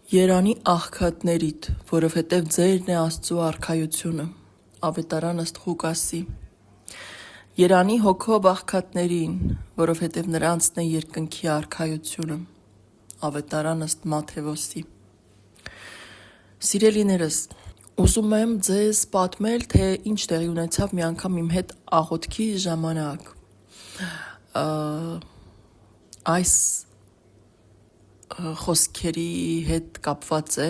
Երանի աղքատներիդ, որովհետև ձերն է Աստծու արքայությունը, ավետարան ըստ Ղուկասի։ Երանի հոգով աղքատներին, որովհետև նրանցն է երկնքի արքայությունը, ավետարան ըստ Մատթեոսի։ Սիրելիներս, ուզում եմ ձեզ պատմել, թե ինչ տեղի ունեցավ մի անգամ իմ հետ աղոթքի ժամանակ։ Այս խոսքերի հետ կապված է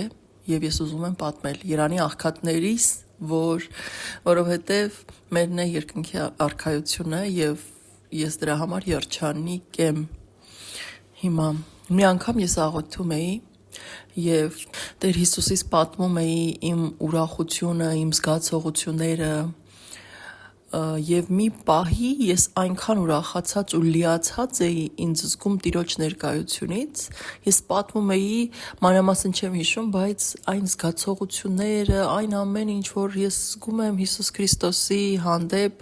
եւ ես ուզում եմ պատմել Երանի աղքատներիս, որովհետեւ մերն է երկնքի արքայությունը եւ ես դրա համար երջանիկ եմ։ Հիմա մի անգամ ես աղոթում էի եւ Տեր Հիսուսից պատմում էի իմ ուրախությունը, իմ զգացողությունները եւ մի պահի ես այնքան ուրախացած ու լիացած էի ինձ զգում Տիրոջ ներկայությունից, ես պատմում էի, մանրամասն չեմ հիշում, բայց այն զգացողությունները, այն ամեն ինչ, որ ես զգում եմ Հիսուս Քրիստոսի հանդեպ,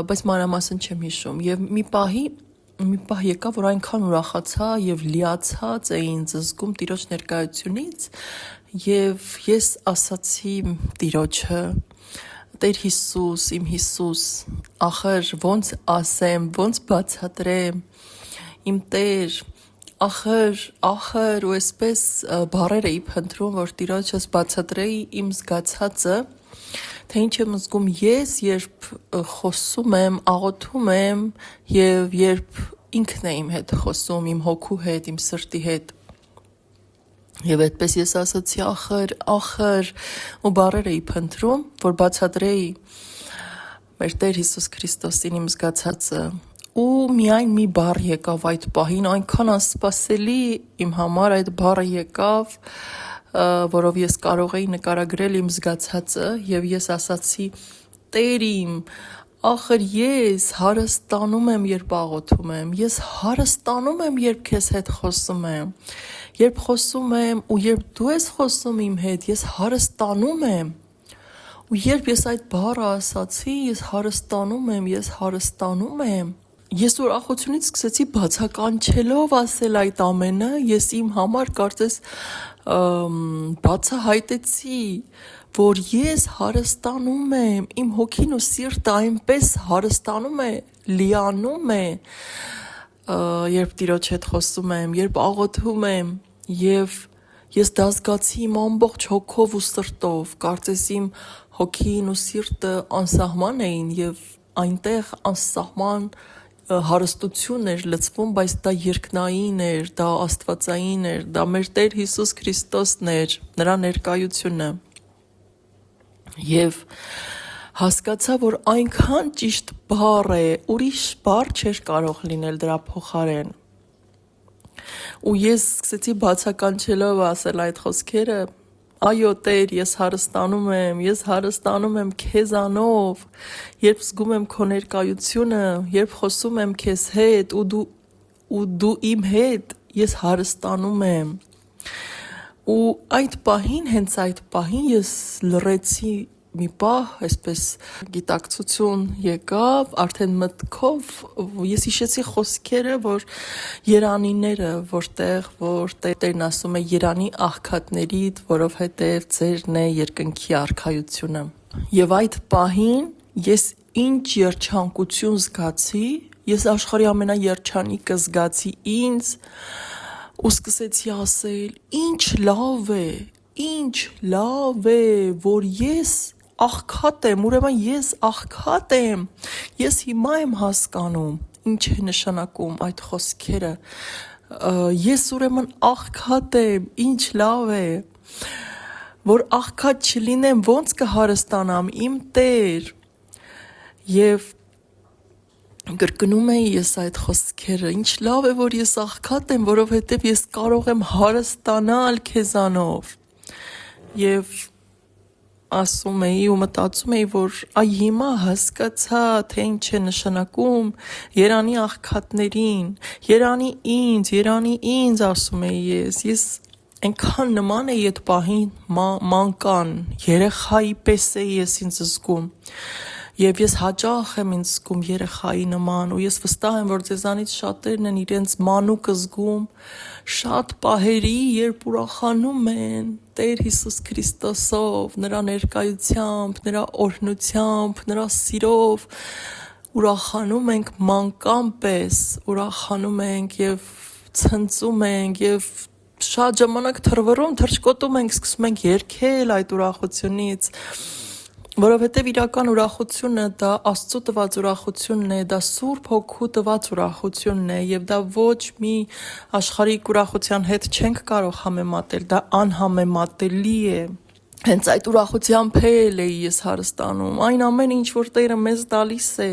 բայց մանրամասն չեմ հիշում եւ մի պահ եկավ, որ այնքան ուրախացա եւ լիացած էի ինձ զգում Տիրոջ ներկայությունից եւ ես ասացի Տիրոջը. Տեր Հիսուս, իմ Հիսուս, ախր ոնց ասեմ, ոնց բացատրեմ, իմ Տեր, ախր ու այսպես բառեր էի փնտրում, որ Տիրոջս բացատրեի իմ զգացածը, թե ինչ եմ զգում ես, երբ խոսում եմ, աղոթում եմ եւ երբ ինքն է իմ հետ խոսում, իմ հոգու հետ, իմ սրտի հետ։ Եվ այդպես ես ասացի ախր ու բառեր էի փնտրում, որ բացատրեի մեր Տեր Հիսուս Քրիստոսին իմ զգացածը։ Ու միայն մի բառ եկավ այդ պահին, այնքան անսպասելի իմ համար այդ բառը եկավ, որով ես կարող էի նկարագրել իմ զգացածը եւ ես ասացի Տեր իմ, ախր ես հարստանում եմ, երբ աղոթում եմ, ես հարստանում եմ, երբ քեզ հետ խոսում եմ, երբ խոսում եմ ու երբ դու ես խոսում իմ հետ, ես հարստանում եմ։ Ու երբ ես այդ բառը ասացի, ես հարստանում եմ, ես ուրախությունից սկսեցի բացականչելով ասել այդ ամենը, ես իմ համար կարծես բացահայտեցի, որ ես հարստանում եմ, իմ հոգին ու սիրտը այնպես հարստանում է, լիանում է, երբ Տիրոջ հետ խոսում եմ, երբ աղոթում եմ, եւ ես դա զգացի իմ ամբողջ հոգով ու սրտով, կարծես իմ հոգին ու սիրտը անսահման էին եւ այնտեղ անսահման հարստություն էր լցվում, բայց դա երկնային էր, դա աստվածային էր, դա մեր Տեր Հիսուս Քրիստոսն էր, նրա ներկայությունը։ Եվ հասկացա, որ այնքան ճիշտ բառ է, ուրիշ բառ չէր կարող լինել դրա փոխարեն։ Ու ես սկսեցի բացականչելով ասել այդ խոսքերը. Այո Տեր, ես հարստանում եմ քեզանով, երբ զգում եմ քո ներկայությունը, երբ խոսում եմ քեզ հետ ու դու իմ հետ, ես հարստանում եմ։ Ու հենց այդ պահին ես լռեցի մի պահ, այսպես գիտակցություն եկավ, արդեն մտքով ես հիշեցի խոսքերը, որ երանիները, որ Տերն ասում է երանի աղքատներիդ, որովհետև ձերն է երկնքի արքայությունը։ Եվ այդ պահին ես ինչ երջանկություն զգացի, ես աշխարհի ամենաերջանիկը զգացի ինձ ու սկսեցի ասել. Ինչ լավ է, որ ես աղքատ եմ, ուրեմն ես աղքատ եմ, ես հիմա եմ հասկանում, ինչ է նշանակում այդ խոսքերը, ես ուրեմն աղքատ եմ, ինչ լավ է, որ աղքատ չլինեմ, ոնց կհարստանամ, իմ Տեր, եւ կրկնում էի ես այդ խոսքերը, ինչ լավ է, որ ես աղքատ եմ, որովհետև ես կարող եմ հարստանալ քեզանով, եւ ասում էի ու մտածում էի, որ հիմա հասկացա, թե ինչ է նշանակում երանի աղքատներին, երանի ինձ ասում էի ես այնքան նման էի այդ պահին մանկան, երեխայի պես էի ես ինձ զգում, եւ ես հաճախ եմ ինձ զգում երեխայի նման ու ես վստահ եմ, որ ձեզանից շատերն են իրենց մանուկը զգում շատ պահերի, երբ ուրախանում են Տեր Հիսուս Քրիստոսով, նրա ներկայությամբ, նրա օրհնությամբ, նրա սիրով, ուրախանում ենք մանկան պես, ուրախանում ենք եւ ցնծում ենք եւ շատ ժամանակ թռվռում, թռչկոտում ենք, սկսում ենք երգել այդ ուրախությունից, որովհետև իրական ուրախությունը դա Աստծո տված ուրախությունն է, դա Սուրբ Հոգու տված ուրախությունն է եւ դա ոչ մի աշխարհիկ ուրախության հետ չենք կարող համեմատել, դա անհամեմատելի է։ Հենց այդ ուրախությամբ էլ էի ես հարստանում, այն ամեն ինչ որ Տերը մեզ տալիս է,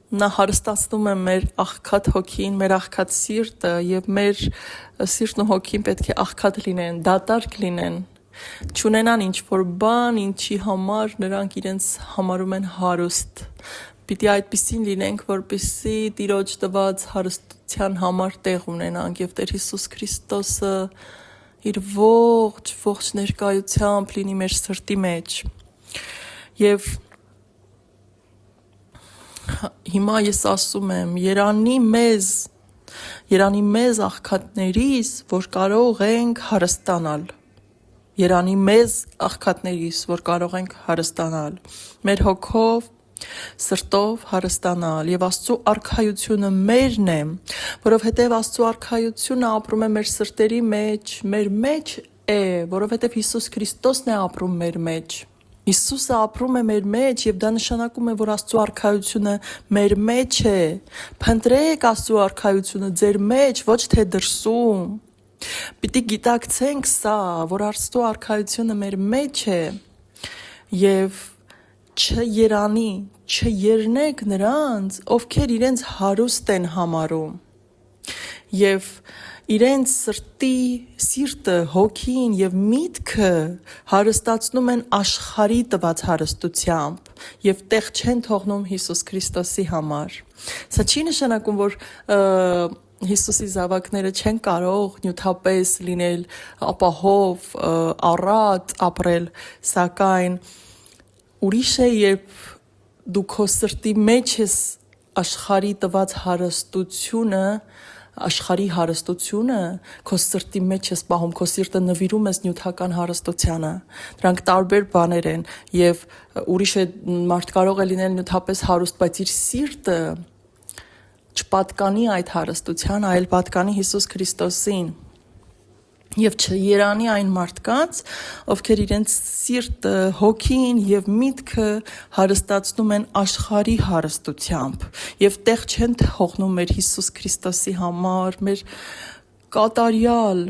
նա հարստացնում է մեր աղքատ հոգին, մեր աղքատ սիրտը եւ մեր սիրտն ու հոգին պետք է աղքատ լինեն, դատարկ լինեն, չունենան ինչ-որ բան, ինչի համար նրանք իրենց համարում են հարուստ։ Պիտի այդպիսին լինենք, որպեսզի Տիրոջ տված հարստության համար տեղ ունենանք եւ Տեր Հիսուս Քրիստոսը իր ողջ ներկայությամբ լինի մեր սրտի մեջ։ Եվ հիմա ես ասում եմ, Երանի մեզ աղքատներիս, որ կարող ենք հարստանալ, Երանի մեզ աղքատներիս, որ կարող ենք հարստանալ, մեր հոգով, սրտով հարստանալ եւ Աստծո արքայությունը մերն է, որովհետեւ Աստծո արքայությունը ապրում է մեր սրտերի մեջ, մեր մեջ է, որովհետեւ Հիսուս Քրիստոսն է ապրում մեր մեջ։ Հիսուսը ապրում է մեր մեջ եւ դա նշանակում է, որ Աստծո արքայությունը մեր մեջ է։ Փնտրեք Աստծո արքայությունը ձեր մեջ, ոչ թե դրսում։ Պիտի գիտակցենք սա, որ Աստծո արքայությունը մեր մեջ է եւ չերնեք նրանց, ովքեր իրենց հարուստ են համարում եւ իրենց սիրտը, հոգին եւ միտքը հարստացնում են աշխարհի տված հարստությամբ եւ տեղ չեն թողնում Հիսուս Քրիստոսի համար։ Սա չի նշանակում, որ Հիսուսի զավակները չեն կարող նյութապես լինել ապահով, առատ ապրել, սակայն ուրիշ է, երբ դու քո սրտի մեջ ես աշխարհի տված աշխարհի հարստությունը քո սրտի մեջ ես պահում, քո սիրտը նվիրում ես նյութական հարստությանը։ Դրանք տարբեր բաներ են եւ ուրիշ է մարդ կարող է լինել նյութապես հարուստ, բայց իր սիրտը չպատկանի այդ հարստությանը, այլ պատկանի Հիսուս Քրիստոսին։ Եվ չերանի այն մարդկանց, ովքեր իրենց սիրտը, հոգին եւ միտքը հարստացնում են աշխարհի հարստությամբ եւ տեղ չեն թողնում մեր Հիսուս Քրիստոսի համար, մեր կատարյալ,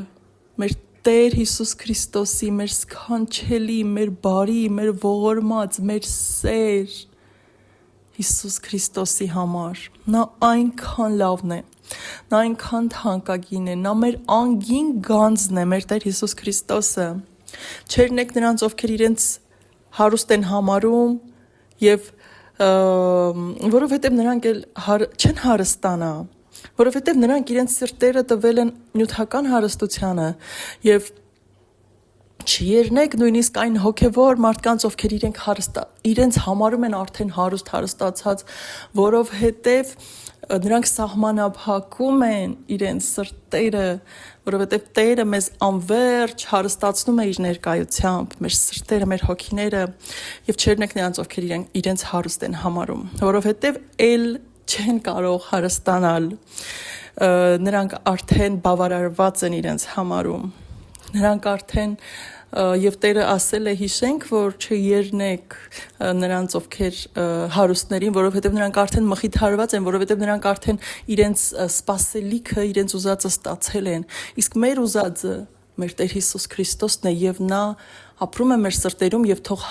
մեր Տեր Հիսուս Քրիստոսի, մեր սքանչելի, մեր բարի, մեր ողորմած, մեր սեր Հիսուս Քրիստոսի համար։ Նա այնքան լավն է, նա այնքան թանկագին է, նա մեր անգին գանձն է, մեր Տեր Հիսուս Քրիստոսը։ Չերնեք նրանց, ովքեր իրենց հարուստ են համարում եւ որովհետեւ նրանք չեն հարստանա, որովհետեւ նրանք իրենց սրտերը տվել են նյութական հարստությանը եւ չերնեք նույնիսկ այն հոգևոր մարդկանց, ովքեր իրենց համարում են արդեն հարստացած, որովհետև նրանք սահմանափակում են իրենց սրտերը, որովհետև Տերը մեզ անverջ հարստացնում է իր ներկայությամբ, մեր սրտերը, մեր հոգիները, եւ չերնեք նրանց, ովքեր իրենց հարուստ են համարում, որովհետև էլ չեն կարող հարստանալ, նրանք արդեն բավարարված են իրենց համարում, նրանք արդեն եւ Տերը ասել է հիշենք, որ չերնեք նրանց, ովքեր հարուստներին, որովհետեւ նրանք արդեն մխիթարված են, որովհետեւ նրանք արդեն իրենց սպասելիքը, իրենց ուզածը ստացել են, իսկ մեր ուզածը մեր Տեր Հիսուս Քրիստոսն է եւ նա ապրում է մեր սրտերում եւ թող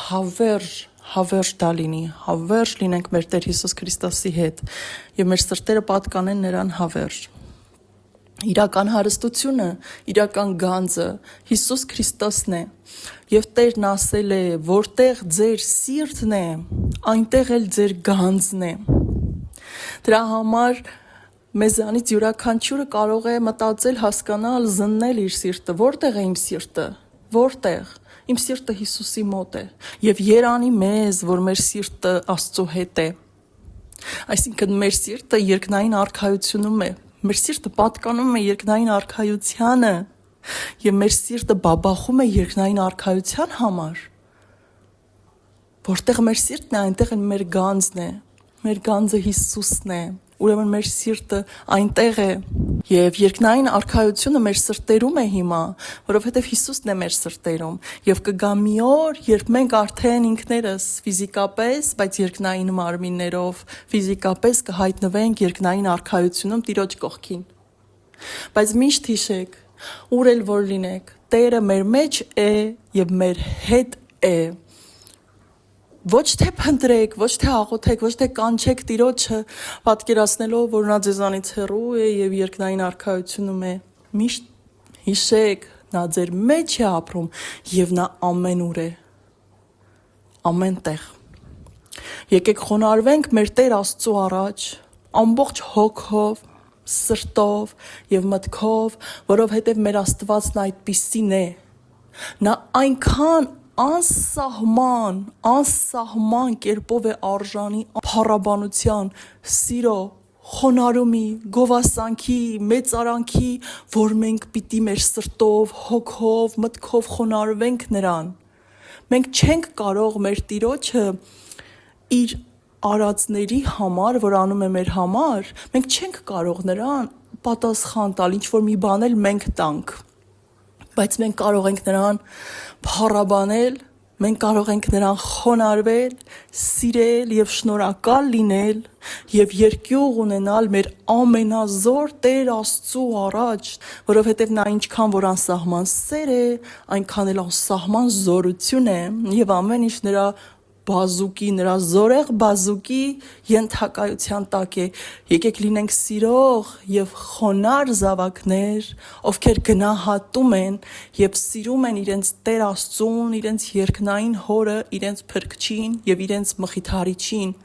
հավերժ դա լինի, հավերժ լինենք մեր Տեր Հիսուս Քրիստոսի հետ եւ մեր սրտերը պատկանեն նրան հավերժ։ Իրական հարստությունը, իրական գանձը Հիսուս Քրիստոսն է եւ Տերն ասել է, որտեղ ձեր սիրտն է, այնտեղ էլ ձեր գանձն է։ Դրա համար մեզանից յուրաքանչյուրը կարող է մտածել, հասկանալ, զննել իր սիրտը, որտեղ է իմ սիրտը, որտեղ իմ սիրտը Հիսուսի մոտ է եւ երանի մեզ, որ մեր սիրտը Աստծո հետ է։ Այսինքն մեր սիրտը երկնային արքայությունում է, մեր սիրտը պատկանում է երկնային արքայությանը եւ մեր սիրտը բաբախում է երկնային արքայության համար, որտեղ մեր սիրտն է, այնտեղ մեր գանձն է, մեր գանձը Հիսուսն է, ուրեմն մեր սիրտը այնտեղ է եւ երկնային արքայությունը մեր սրտերում է հիմա, որովհետեւ Հիսուսն է մեր սրտերում եւ կգա մի օր, երբ մենք արդեն ինքներս ֆիզիկապես, բայց երկնային մարմիններով ֆիզիկապես կհայտնվենք երկնային արքայությունում Տիրոջ կողքին։ Բայց միշտ հիշեք, ուր էլ որ լինեք, Տերը մեր մեջ է եւ մեր հետ է։ Ոչ թե փնտրեք, ոչ թե աղոթեք, ոչ թե կանչեք Տիրոջը, պատկերացնելով, որ նա ձեզանից հեռու է եւ երկնային արքայությունում է։ Միշտ հիշեք, նա ձեր մեջ է ապրում եւ նա ամենուր է։ Ամենտեղ։ Եկեք խոնարհվենք մեր Տեր Աստծո առաջ, ամբողջ հոգով, սրտով եւ մտքով, որովհետեւ մեր Աստվածն այդպիսին է։ Նա այնքան անսահման կերպով է արժանի փառաբանության, սիրո, խոնարհումի, գովասանքի, մեծարանքի, որ մենք պիտի մեր սրտով, հոգով, մտքով խոնարհվենք նրան։ Մենք չենք կարող մեր Տիրոջը իր արածների համար, որ անում է մեր համար, մենք չենք կարող նրան պատասխան տալ, ինչ որ մի բան էլ մենք տանք, բայց մենք կարող ենք նրան փառաբանել, մենք կարող ենք նրան խոնարհվել, սիրել եւ շնորհակալ լինել եւ երկյուղ ունենալ մեր ամենազոր Տեր Աստծո առաջ, որովհետեւ նա ինչքան որ անսահման սեր է, այնքան էլ անսահման զորություն է եւ ամեն ինչ նրա բազուկի, նրա զորեղ բազուկի ենթակայության տակ է։ Եկեք լինենք սիրող եւ խոնարհ զավակներ, ովքեր գնահատում են եւ սիրում են իրենց Տեր Աստծուն, իրենց երկնային Հորը, իրենց Փրկչին եւ իրենց Մխիթարիչին,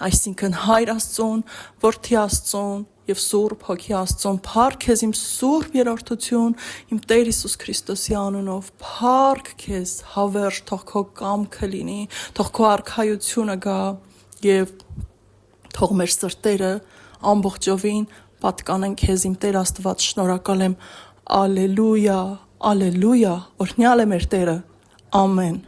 այսինքն Հայր Աստծուն, Որդի Աստծուն եւ Սուրբ Հոգի Աստծուն։ Փառք քեզ իմ Սուրբ Երրորդություն, իմ Տեր Հիսուս Քրիստոսի անունով, փառք քեզ, հավերժ, թող քո կամքը լինի, թող քո արքայությունը գա եւ թող մեր սրտերը ամբողջովին պատկանեն քեզ, իմ Տեր Աստված, շնորհակալ եմ, ալելույա, ալելույա, օրհնյալ է մեր Տերը, ամեն։